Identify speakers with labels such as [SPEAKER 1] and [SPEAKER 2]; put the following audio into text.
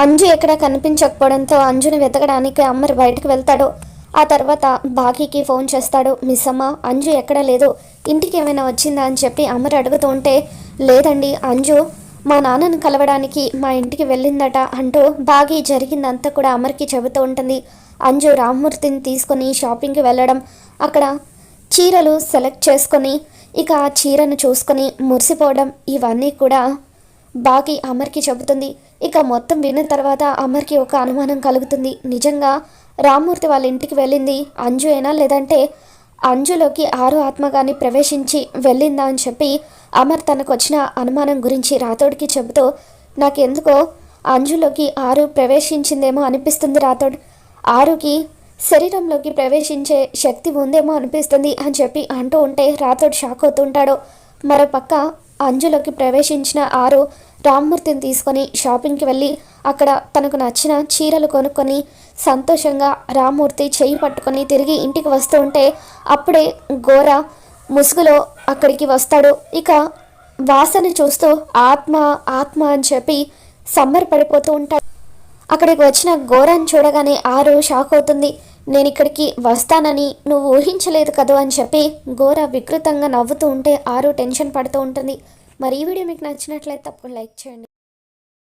[SPEAKER 1] అంజు ఎక్కడ కనిపించకపోవడంతో అంజుని వెతకడానికి అమర్ బయటకు వెళ్తాడు. ఆ తర్వాత బాకీకి ఫోన్ చేస్తాడు. మిస్ అమ్మ, అంజు ఎక్కడ లేదు, ఇంటికి ఏమైనా వచ్చిందా అని చెప్పి అమర్ అడుగుతూ ఉంటే, లేదండి, అంజు మా నాన్నను కలవడానికి మా ఇంటికి వెళ్ళిందట అంటూ బాగి జరిగిందంతా కూడా అమర్కి చెబుతూ ఉంటుంది. అంజు రామ్మూర్తిని తీసుకొని షాపింగ్కి వెళ్ళడం, అక్కడ చీరలు సెలెక్ట్ చేసుకొని ఇక ఆ చీరను చూసుకొని మురిసిపోవడం, ఇవన్నీ కూడా బాగి అమర్కి చెబుతుంది. ఇక మొత్తం విన్న తర్వాత అమర్కి ఒక అనుమానం కలుగుతుంది. నిజంగా రామ్మూర్తి వాళ్ళ ఇంటికి వెళ్ళింది అంజు అయినా, లేదంటే అంజులోకి ఆరు ఆత్మగాని ప్రవేశించి వెళ్ళిందా అని చెప్పి అమర్ తనకు వచ్చిన అనుమానం గురించి రాథోడ్కి చెబుతూ, నాకెందుకో అంజులోకి ఆరు ప్రవేశించిందేమో అనిపిస్తుంది రాథోడ్, ఆరుకి శరీరంలోకి ప్రవేశించే శక్తి ఉందేమో అనిపిస్తుంది అని చెప్పి అంటూ ఉంటే రాథోడ్ షాక్ అవుతుంటాడు. మరోపక్క అంజులోకి ప్రవేశించిన ఆరు రామ్మూర్తిని తీసుకొని షాపింగ్కి వెళ్ళి అక్కడ తనకు నచ్చిన చీరలు కొనుక్కొని సంతోషంగా రామ్మూర్తి చెయ్యి పట్టుకొని తిరిగి ఇంటికి వస్తూ ఉంటే అప్పుడే గోర ముసుగులో అక్కడికి వస్తాడు. ఇక వాసన చూస్తూ ఆత్మ ఆత్మ అని చెప్పి సంబరపడిపోతూ ఉంటాడు. అక్కడికి వచ్చిన గోరాన్ని చూడగానే ఆరు షాక్ అవుతుంది. నేను ఇక్కడికి వస్తానని నువ్వు ఊహించలేదు కదా అని చెప్పి గోర వికృతంగా నవ్వుతూ ఉంటే ఆరు టెన్షన్ పడుతూ ఉంటుంది. మరి ఈ వీడియో మీకు నచ్చినట్లయితే తప్పకుండా లైక్ చేయండి.